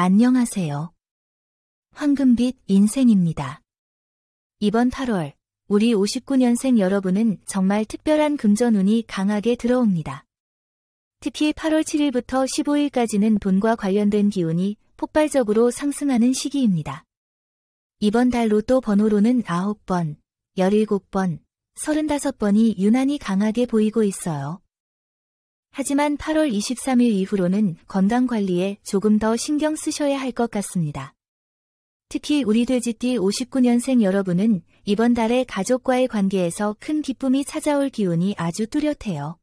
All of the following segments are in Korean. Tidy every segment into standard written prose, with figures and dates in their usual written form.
안녕하세요. 황금빛 인생입니다. 이번 8월, 우리 59년생 여러분은 정말 특별한 금전운이 강하게 들어옵니다. 특히 8월 7일부터 15일까지는 돈과 관련된 기운이 폭발적으로 상승하는 시기입니다. 이번 달 로또 번호로는 9번, 17번, 35번이 유난히 강하게 보이고 있어요. 하지만 8월 23일 이후로는 건강관리에 조금 더 신경 쓰셔야 할 것 같습니다. 특히 우리 돼지띠 59년생 여러분은 이번 달에 가족과의 관계에서 큰 기쁨이 찾아올 기운이 아주 뚜렷해요.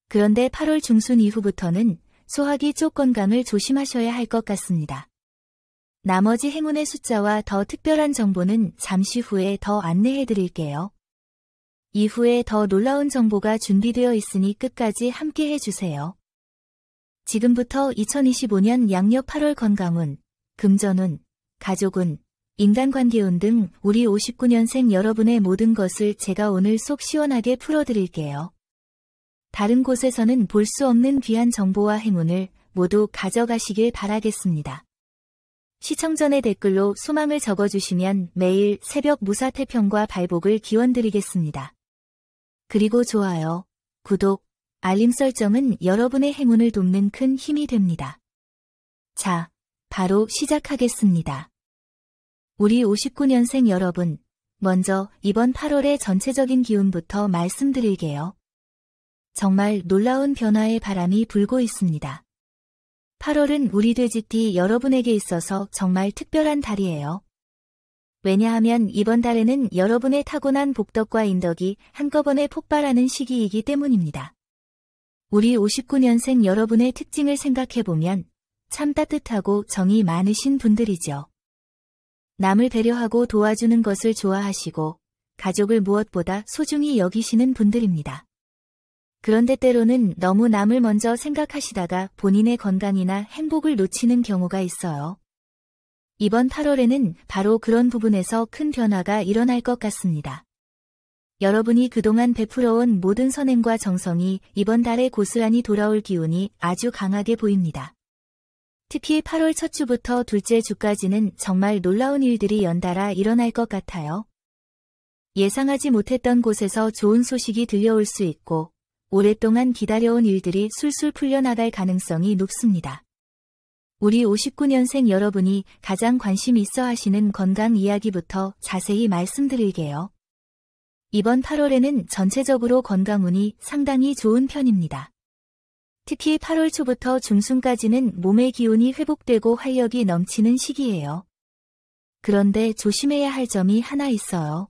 그런데 8월 중순 이후부터는 소화기 쪽 건강을 조심하셔야 할 것 같습니다. 나머지 행운의 숫자와 더 특별한 정보는 잠시 후에 더 안내해 드릴게요. 이후에 더 놀라운 정보가 준비되어 있으니 끝까지 함께 해주세요. 지금부터 2025년 양력 8월 건강운, 금전운, 가족운, 인간관계운 등 우리 59년생 여러분의 모든 것을 제가 오늘 속 시원하게 풀어드릴게요. 다른 곳에서는 볼 수 없는 귀한 정보와 행운을 모두 가져가시길 바라겠습니다. 시청 전에 댓글로 소망을 적어주시면 매일 새벽 무사태평과 발복을 기원드리겠습니다. 그리고 좋아요, 구독, 알림 설정은 여러분의 행운을 돕는 큰 힘이 됩니다. 자, 바로 시작하겠습니다. 우리 59년생 여러분, 먼저 이번 8월의 전체적인 기운부터 말씀드릴게요. 정말 놀라운 변화의 바람이 불고 있습니다. 8월은 우리 돼지띠 여러분에게 있어서 정말 특별한 달이에요. 왜냐하면 이번 달에는 여러분의 타고난 복덕과 인덕이 한꺼번에 폭발하는 시기이기 때문입니다. 우리 59년생 여러분의 특징을 생각해보면 참 따뜻하고 정이 많으신 분들이죠. 남을 배려하고 도와주는 것을 좋아하시고 가족을 무엇보다 소중히 여기시는 분들입니다. 그런데 때로는 너무 남을 먼저 생각하시다가 본인의 건강이나 행복을 놓치는 경우가 있어요. 이번 8월에는 바로 그런 부분에서 큰 변화가 일어날 것 같습니다. 여러분이 그동안 베풀어온 모든 선행과 정성이 이번 달에 고스란히 돌아올 기운이 아주 강하게 보입니다. 특히 8월 첫 주부터 둘째 주까지는 정말 놀라운 일들이 연달아 일어날 것 같아요. 예상하지 못했던 곳에서 좋은 소식이 들려올 수 있고 오랫동안 기다려온 일들이 술술 풀려나갈 가능성이 높습니다. 우리 59년생 여러분이 가장 관심 있어 하시는 건강 이야기부터 자세히 말씀드릴게요. 이번 8월에는 전체적으로 건강운이 상당히 좋은 편입니다. 특히 8월 초부터 중순까지는 몸의 기운이 회복되고 활력이 넘치는 시기예요. 그런데 조심해야 할 점이 하나 있어요.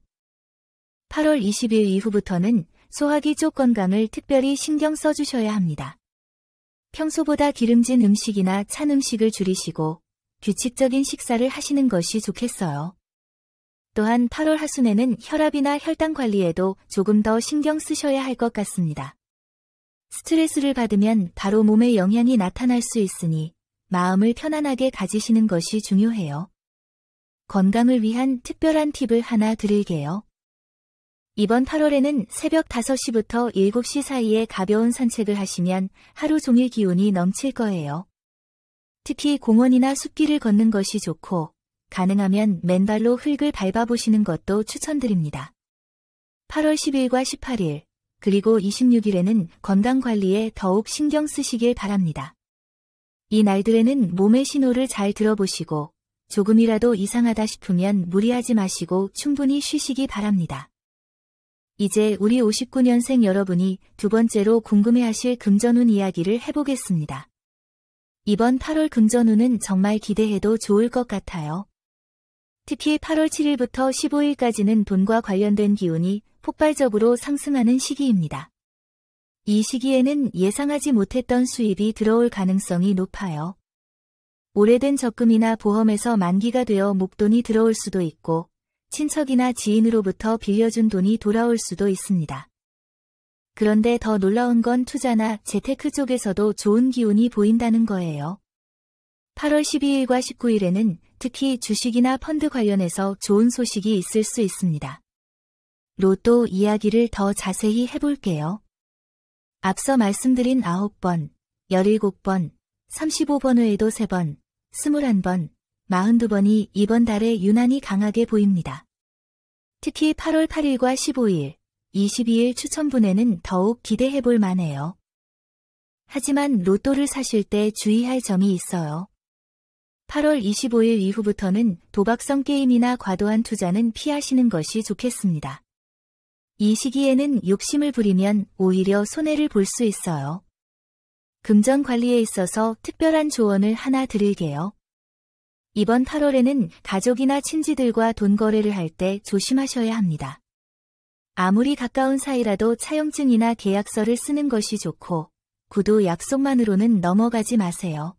8월 20일 이후부터는 소화기 쪽 건강을 특별히 신경 써주셔야 합니다. 평소보다 기름진 음식이나 찬 음식을 줄이시고 규칙적인 식사를 하시는 것이 좋겠어요. 또한 8월 하순에는 혈압이나 혈당 관리에도 조금 더 신경 쓰셔야 할 것 같습니다. 스트레스를 받으면 바로 몸에 영향이 나타날 수 있으니 마음을 편안하게 가지시는 것이 중요해요. 건강을 위한 특별한 팁을 하나 드릴게요. 이번 8월에는 새벽 5시부터 7시 사이에 가벼운 산책을 하시면 하루 종일 기운이 넘칠 거예요. 특히 공원이나 숲길을 걷는 것이 좋고 가능하면 맨발로 흙을 밟아보시는 것도 추천드립니다. 8월 10일과 18일, 그리고 26일에는 건강관리에 더욱 신경 쓰시길 바랍니다. 이 날들에는 몸의 신호를 잘 들어보시고 조금이라도 이상하다 싶으면 무리하지 마시고 충분히 쉬시기 바랍니다. 이제 우리 59년생 여러분이 두 번째로 궁금해하실 금전운 이야기를 해보겠습니다. 이번 8월 금전운은 정말 기대해도 좋을 것 같아요. 특히 8월 7일부터 15일까지는 돈과 관련된 기운이 폭발적으로 상승하는 시기입니다. 이 시기에는 예상하지 못했던 수입이 들어올 가능성이 높아요. 오래된 적금이나 보험에서 만기가 되어 목돈이 들어올 수도 있고 친척이나 지인으로부터 빌려준 돈이 돌아올 수도 있습니다. 그런데 더 놀라운 건 투자나 재테크 쪽에서도 좋은 기운이 보인다는 거예요. 8월 12일과 19일에는 특히 주식이나 펀드 관련해서 좋은 소식이 있을 수 있습니다. 로또 이야기를 더 자세히 해볼게요. 앞서 말씀드린 9번, 17번, 35번 외에도 3번, 21번, 42번이 이번 달에 유난히 강하게 보입니다. 특히 8월 8일과 15일, 22일 추천분에는 더욱 기대해볼 만해요. 하지만 로또를 사실 때 주의할 점이 있어요. 8월 25일 이후부터는 도박성 게임이나 과도한 투자는 피하시는 것이 좋겠습니다. 이 시기에는 욕심을 부리면 오히려 손해를 볼 수 있어요. 금전 관리에 있어서 특별한 조언을 하나 드릴게요. 이번 8월에는 가족이나 친지들과 돈 거래를 할 때 조심하셔야 합니다. 아무리 가까운 사이라도 차용증이나 계약서를 쓰는 것이 좋고, 구두 약속만으로는 넘어가지 마세요.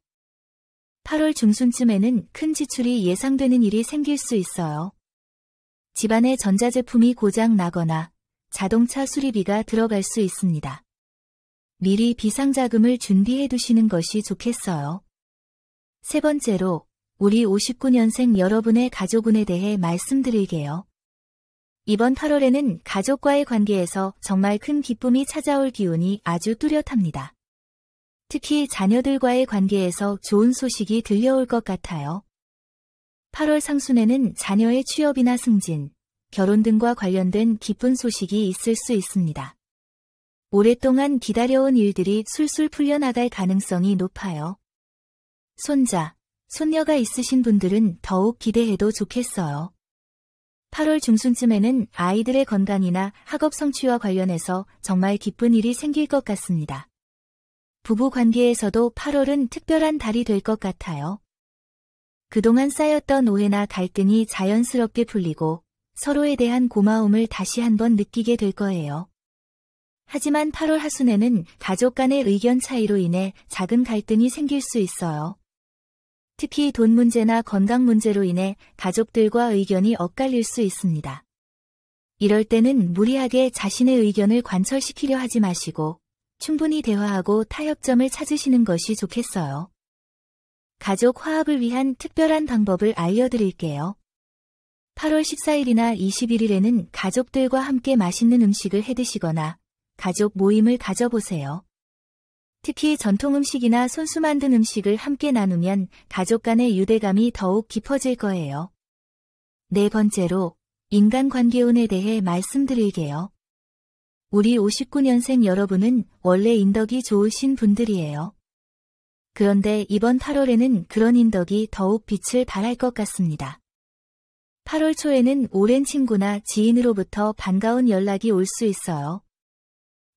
8월 중순쯤에는 큰 지출이 예상되는 일이 생길 수 있어요. 집안의 전자제품이 고장 나거나 자동차 수리비가 들어갈 수 있습니다. 미리 비상자금을 준비해 두시는 것이 좋겠어요. 세 번째로, 우리 59년생 여러분의 가족운에 대해 말씀드릴게요. 이번 8월에는 가족과의 관계에서 정말 큰 기쁨이 찾아올 기운이 아주 뚜렷합니다. 특히 자녀들과의 관계에서 좋은 소식이 들려올 것 같아요. 8월 상순에는 자녀의 취업이나 승진, 결혼 등과 관련된 기쁜 소식이 있을 수 있습니다. 오랫동안 기다려온 일들이 술술 풀려나갈 가능성이 높아요. 손자, 손녀가 있으신 분들은 더욱 기대해도 좋겠어요. 8월 중순쯤에는 아이들의 건강이나 학업 성취와 관련해서 정말 기쁜 일이 생길 것 같습니다. 부부 관계에서도 8월은 특별한 달이 될 것 같아요. 그동안 쌓였던 오해나 갈등이 자연스럽게 풀리고 서로에 대한 고마움을 다시 한번 느끼게 될 거예요. 하지만 8월 하순에는 가족 간의 의견 차이로 인해 작은 갈등이 생길 수 있어요. 특히 돈 문제나 건강 문제로 인해 가족들과 의견이 엇갈릴 수 있습니다. 이럴 때는 무리하게 자신의 의견을 관철시키려 하지 마시고 충분히 대화하고 타협점을 찾으시는 것이 좋겠어요. 가족 화합을 위한 특별한 방법을 알려드릴게요. 8월 14일이나 21일에는 가족들과 함께 맛있는 음식을 해드시거나 가족 모임을 가져보세요. 특히 전통 음식이나 손수 만든 음식을 함께 나누면 가족 간의 유대감이 더욱 깊어질 거예요. 네 번째로, 인간관계운에 대해 말씀드릴게요. 우리 59년생 여러분은 원래 인덕이 좋으신 분들이에요. 그런데 이번 8월에는 그런 인덕이 더욱 빛을 발할 것 같습니다. 8월 초에는 오랜 친구나 지인으로부터 반가운 연락이 올 수 있어요.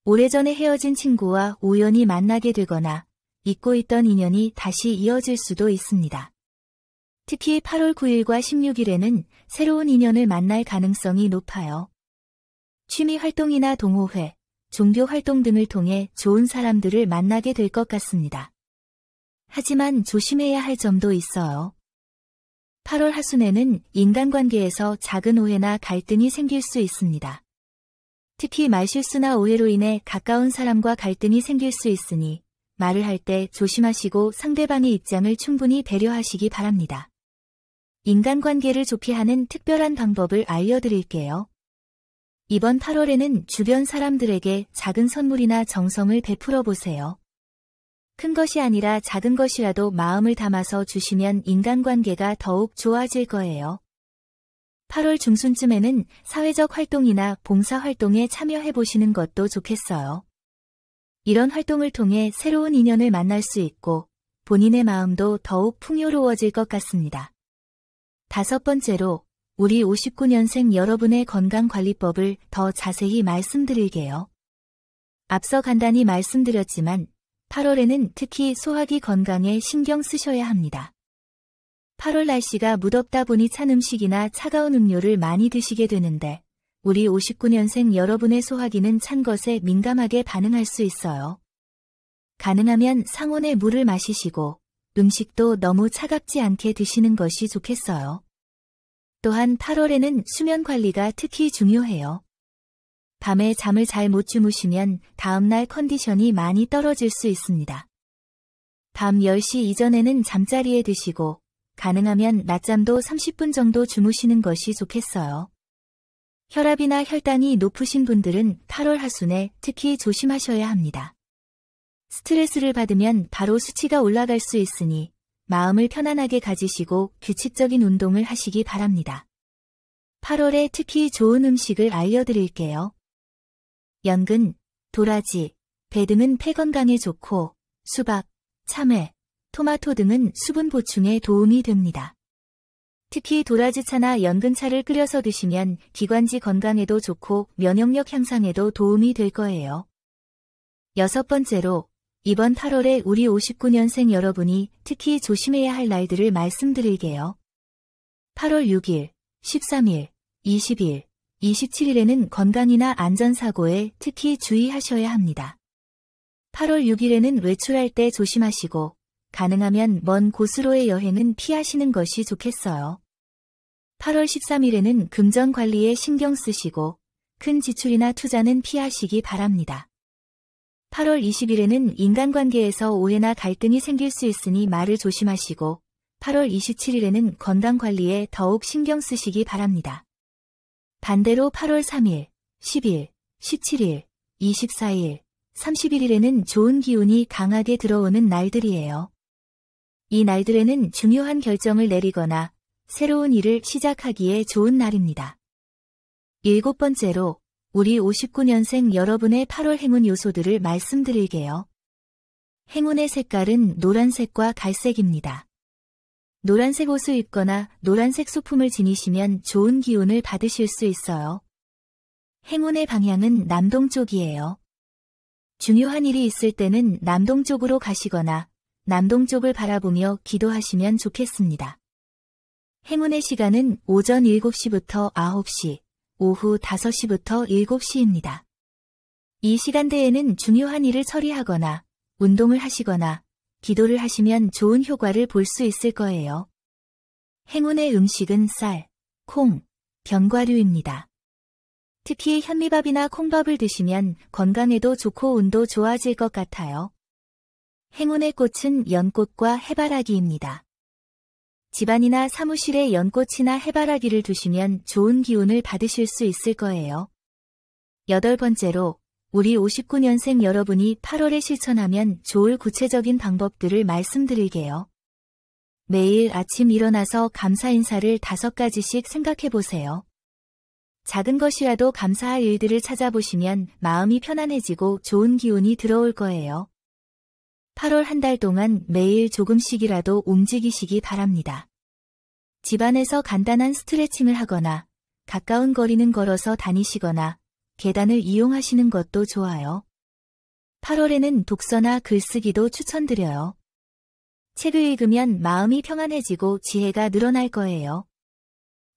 오래전에 헤어진 친구와 우연히 만나게 되거나 잊고 있던 인연이 다시 이어질 수도 있습니다. 특히 8월 9일과 16일에는 새로운 인연을 만날 가능성이 높아요. 취미 활동이나 동호회, 종교 활동 등을 통해 좋은 사람들을 만나게 될 것 같습니다. 하지만 조심해야 할 점도 있어요. 8월 하순에는 인간관계에서 작은 오해나 갈등이 생길 수 있습니다. 특히 말실수나 오해로 인해 가까운 사람과 갈등이 생길 수 있으니 말을 할 때 조심하시고 상대방의 입장을 충분히 배려하시기 바랍니다. 인간관계를 좋게 하는 특별한 방법을 알려드릴게요. 이번 8월에는 주변 사람들에게 작은 선물이나 정성을 베풀어 보세요. 큰 것이 아니라 작은 것이라도 마음을 담아서 주시면 인간관계가 더욱 좋아질 거예요. 8월 중순쯤에는 사회적 활동이나 봉사활동에 참여해보시는 것도 좋겠어요. 이런 활동을 통해 새로운 인연을 만날 수 있고 본인의 마음도 더욱 풍요로워질 것 같습니다. 다섯 번째로, 우리 59년생 여러분의 건강관리법을 더 자세히 말씀드릴게요. 앞서 간단히 말씀드렸지만 8월에는 특히 소화기 건강에 신경 쓰셔야 합니다. 8월 날씨가 무덥다 보니 찬 음식이나 차가운 음료를 많이 드시게 되는데 우리 59년생 여러분의 소화기는 찬 것에 민감하게 반응할 수 있어요. 가능하면 상온의 물을 마시시고 음식도 너무 차갑지 않게 드시는 것이 좋겠어요. 또한 8월에는 수면 관리가 특히 중요해요. 밤에 잠을 잘 못 주무시면 다음날 컨디션이 많이 떨어질 수 있습니다. 밤 10시 이전에는 잠자리에 드시고 가능하면 낮잠도 30분 정도 주무시는 것이 좋겠어요. 혈압이나 혈당이 높으신 분들은 8월 하순에 특히 조심하셔야 합니다. 스트레스를 받으면 바로 수치가 올라갈 수 있으니 마음을 편안하게 가지시고 규칙적인 운동을 하시기 바랍니다. 8월에 특히 좋은 음식을 알려드릴게요. 연근, 도라지, 배 등은 폐 건강에 좋고 수박, 참외, 토마토 등은 수분 보충에 도움이 됩니다. 특히 도라지차나 연근차를 끓여서 드시면 기관지 건강에도 좋고 면역력 향상에도 도움이 될 거예요. 6번째로 이번 8월에 우리 59년생 여러분이 특히 조심해야 할 날들을 말씀드릴게요. 8월 6일, 13일, 20일, 27일에는 건강이나 안전사고에 특히 주의하셔야 합니다. 8월 6일에는 외출할 때 조심하시고 가능하면 먼 곳으로의 여행은 피하시는 것이 좋겠어요. 8월 13일에는 금전 관리에 신경 쓰시고 큰 지출이나 투자는 피하시기 바랍니다. 8월 20일에는 인간관계에서 오해나 갈등이 생길 수 있으니 말을 조심하시고 8월 27일에는 건강관리에 더욱 신경 쓰시기 바랍니다. 반대로 8월 3일, 10일, 17일, 24일, 31일에는 좋은 기운이 강하게 들어오는 날들이에요. 이 날들에는 중요한 결정을 내리거나 새로운 일을 시작하기에 좋은 날입니다. 7번째로 우리 59년생 여러분의 8월 행운 요소들을 말씀드릴게요. 행운의 색깔은 노란색과 갈색입니다. 노란색 옷을 입거나 노란색 소품을 지니시면 좋은 기운을 받으실 수 있어요. 행운의 방향은 남동쪽이에요. 중요한 일이 있을 때는 남동쪽으로 가시거나 남동쪽을 바라보며 기도하시면 좋겠습니다. 행운의 시간은 오전 7시부터 9시, 오후 5시부터 7시입니다. 이 시간대에는 중요한 일을 처리하거나 운동을 하시거나 기도를 하시면 좋은 효과를 볼 수 있을 거예요. 행운의 음식은 쌀, 콩, 견과류입니다. 특히 현미밥이나 콩밥을 드시면 건강에도 좋고 운도 좋아질 것 같아요. 행운의 꽃은 연꽃과 해바라기입니다. 집안이나 사무실에 연꽃이나 해바라기를 두시면 좋은 기운을 받으실 수 있을 거예요. 8번째로 우리 59년생 여러분이 8월에 실천하면 좋을 구체적인 방법들을 말씀드릴게요. 매일 아침 일어나서 감사 인사를 5가지씩 생각해 보세요. 작은 것이라도 감사할 일들을 찾아보시면 마음이 편안해지고 좋은 기운이 들어올 거예요. 8월 한 달 동안 매일 조금씩이라도 움직이시기 바랍니다. 집안에서 간단한 스트레칭을 하거나 가까운 거리는 걸어서 다니시거나 계단을 이용하시는 것도 좋아요. 8월에는 독서나 글쓰기도 추천드려요. 책을 읽으면 마음이 평안해지고 지혜가 늘어날 거예요.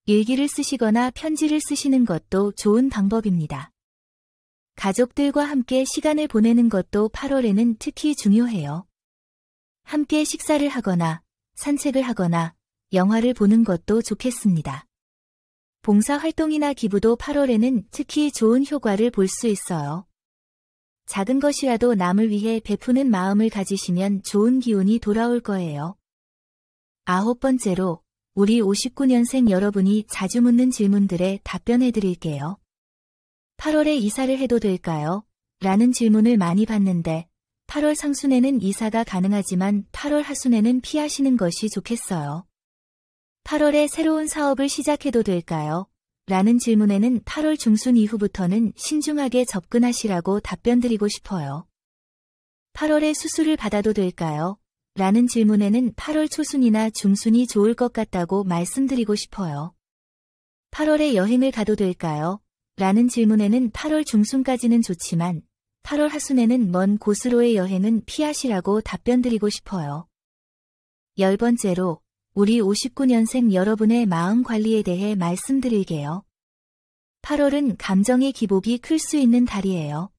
일기를 쓰시거나 편지를 쓰시는 것도 좋은 방법입니다. 가족들과 함께 시간을 보내는 것도 8월에는 특히 중요해요. 함께 식사를 하거나 산책을 하거나 영화를 보는 것도 좋겠습니다. 봉사활동이나 기부도 8월에는 특히 좋은 효과를 볼 수 있어요. 작은 것이라도 남을 위해 베푸는 마음을 가지시면 좋은 기운이 돌아올 거예요. 9번째로 우리 59년생 여러분이 자주 묻는 질문들에 답변해 드릴게요. 8월에 이사를 해도 될까요? 라는 질문을 많이 받는데 8월 상순에는 이사가 가능하지만 8월 하순에는 피하시는 것이 좋겠어요. 8월에 새로운 사업을 시작해도 될까요? 라는 질문에는 8월 중순 이후부터는 신중하게 접근하시라고 답변드리고 싶어요. 8월에 수술을 받아도 될까요? 라는 질문에는 8월 초순이나 중순이 좋을 것 같다고 말씀드리고 싶어요. 8월에 여행을 가도 될까요? 라는 질문에는 8월 중순까지는 좋지만 8월 하순에는 먼 곳으로의 여행은 피하시라고 답변드리고 싶어요. 10번째로 우리 59년생 여러분의 마음 관리에 대해 말씀드릴게요. 8월은 감정의 기복이 클 수 있는 달이에요.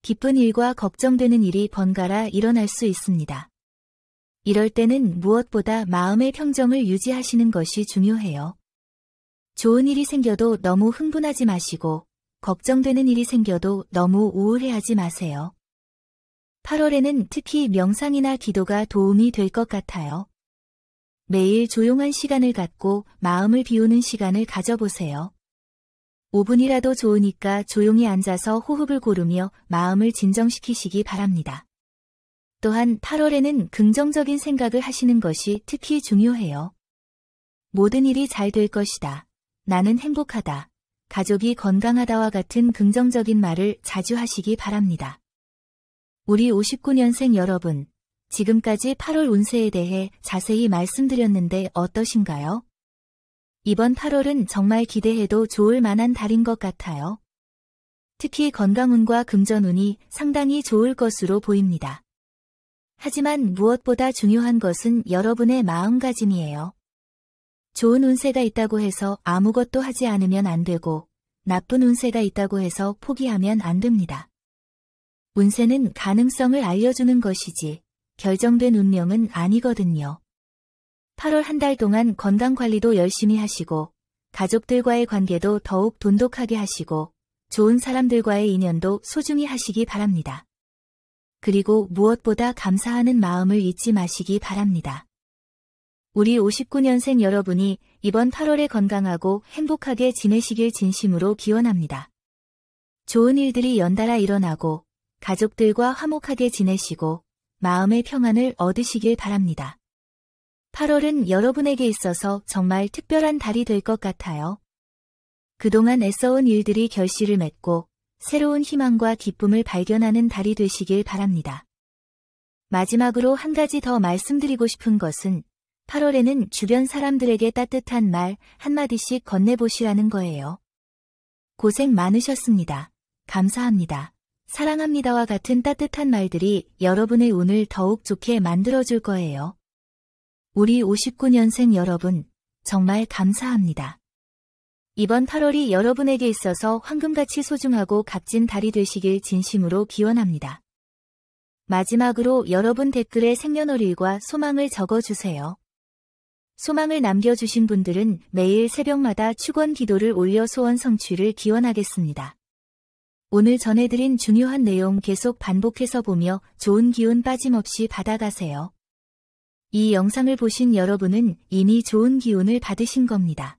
기쁜 일과 걱정되는 일이 번갈아 일어날 수 있습니다. 이럴 때는 무엇보다 마음의 평정을 유지하시는 것이 중요해요. 좋은 일이 생겨도 너무 흥분하지 마시고 걱정되는 일이 생겨도 너무 우울해하지 마세요. 8월에는 특히 명상이나 기도가 도움이 될 것 같아요. 매일 조용한 시간을 갖고 마음을 비우는 시간을 가져보세요. 5분이라도 좋으니까 조용히 앉아서 호흡을 고르며 마음을 진정시키시기 바랍니다. 또한 8월에는 긍정적인 생각을 하시는 것이 특히 중요해요. 모든 일이 잘 될 것이다. 나는 행복하다. 가족이 건강하다와 같은 긍정적인 말을 자주 하시기 바랍니다. 우리 59년생 여러분, 지금까지 8월 운세에 대해 자세히 말씀드렸는데 어떠신가요? 이번 8월은 정말 기대해도 좋을 만한 달인 것 같아요. 특히 건강운과 금전운이 상당히 좋을 것으로 보입니다. 하지만 무엇보다 중요한 것은 여러분의 마음가짐이에요. 좋은 운세가 있다고 해서 아무것도 하지 않으면 안 되고, 나쁜 운세가 있다고 해서 포기하면 안 됩니다. 운세는 가능성을 알려주는 것이지, 결정된 운명은 아니거든요. 8월 한 달 동안 건강관리도 열심히 하시고, 가족들과의 관계도 더욱 돈독하게 하시고, 좋은 사람들과의 인연도 소중히 하시기 바랍니다. 그리고 무엇보다 감사하는 마음을 잊지 마시기 바랍니다. 우리 59년생 여러분이 이번 8월에 건강하고 행복하게 지내시길 진심으로 기원합니다. 좋은 일들이 연달아 일어나고 가족들과 화목하게 지내시고 마음의 평안을 얻으시길 바랍니다. 8월은 여러분에게 있어서 정말 특별한 달이 될 것 같아요. 그동안 애써온 일들이 결실을 맺고 새로운 희망과 기쁨을 발견하는 달이 되시길 바랍니다. 마지막으로 한 가지 더 말씀드리고 싶은 것은 8월에는 주변 사람들에게 따뜻한 말 한마디씩 건네보시라는 거예요. 고생 많으셨습니다. 감사합니다. 사랑합니다와 같은 따뜻한 말들이 여러분의 운을 더욱 좋게 만들어줄 거예요. 우리 59년생 여러분, 정말 감사합니다. 이번 8월이 여러분에게 있어서 황금같이 소중하고 값진 달이 되시길 진심으로 기원합니다. 마지막으로 여러분 댓글에 생년월일과 소망을 적어주세요. 소망을 남겨주신 분들은 매일 새벽마다 축원 기도를 올려 소원 성취를 기원하겠습니다. 오늘 전해드린 중요한 내용 계속 반복해서 보며 좋은 기운 빠짐없이 받아가세요. 이 영상을 보신 여러분은 이미 좋은 기운을 받으신 겁니다.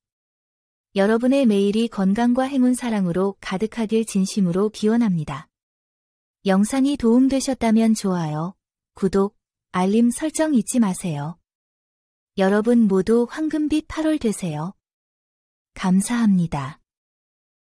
여러분의 매일이 건강과 행운 사랑으로 가득하길 진심으로 기원합니다. 영상이 도움되셨다면 좋아요, 구독, 알림 설정 잊지 마세요. 여러분 모두 황금빛 8월 되세요. 감사합니다.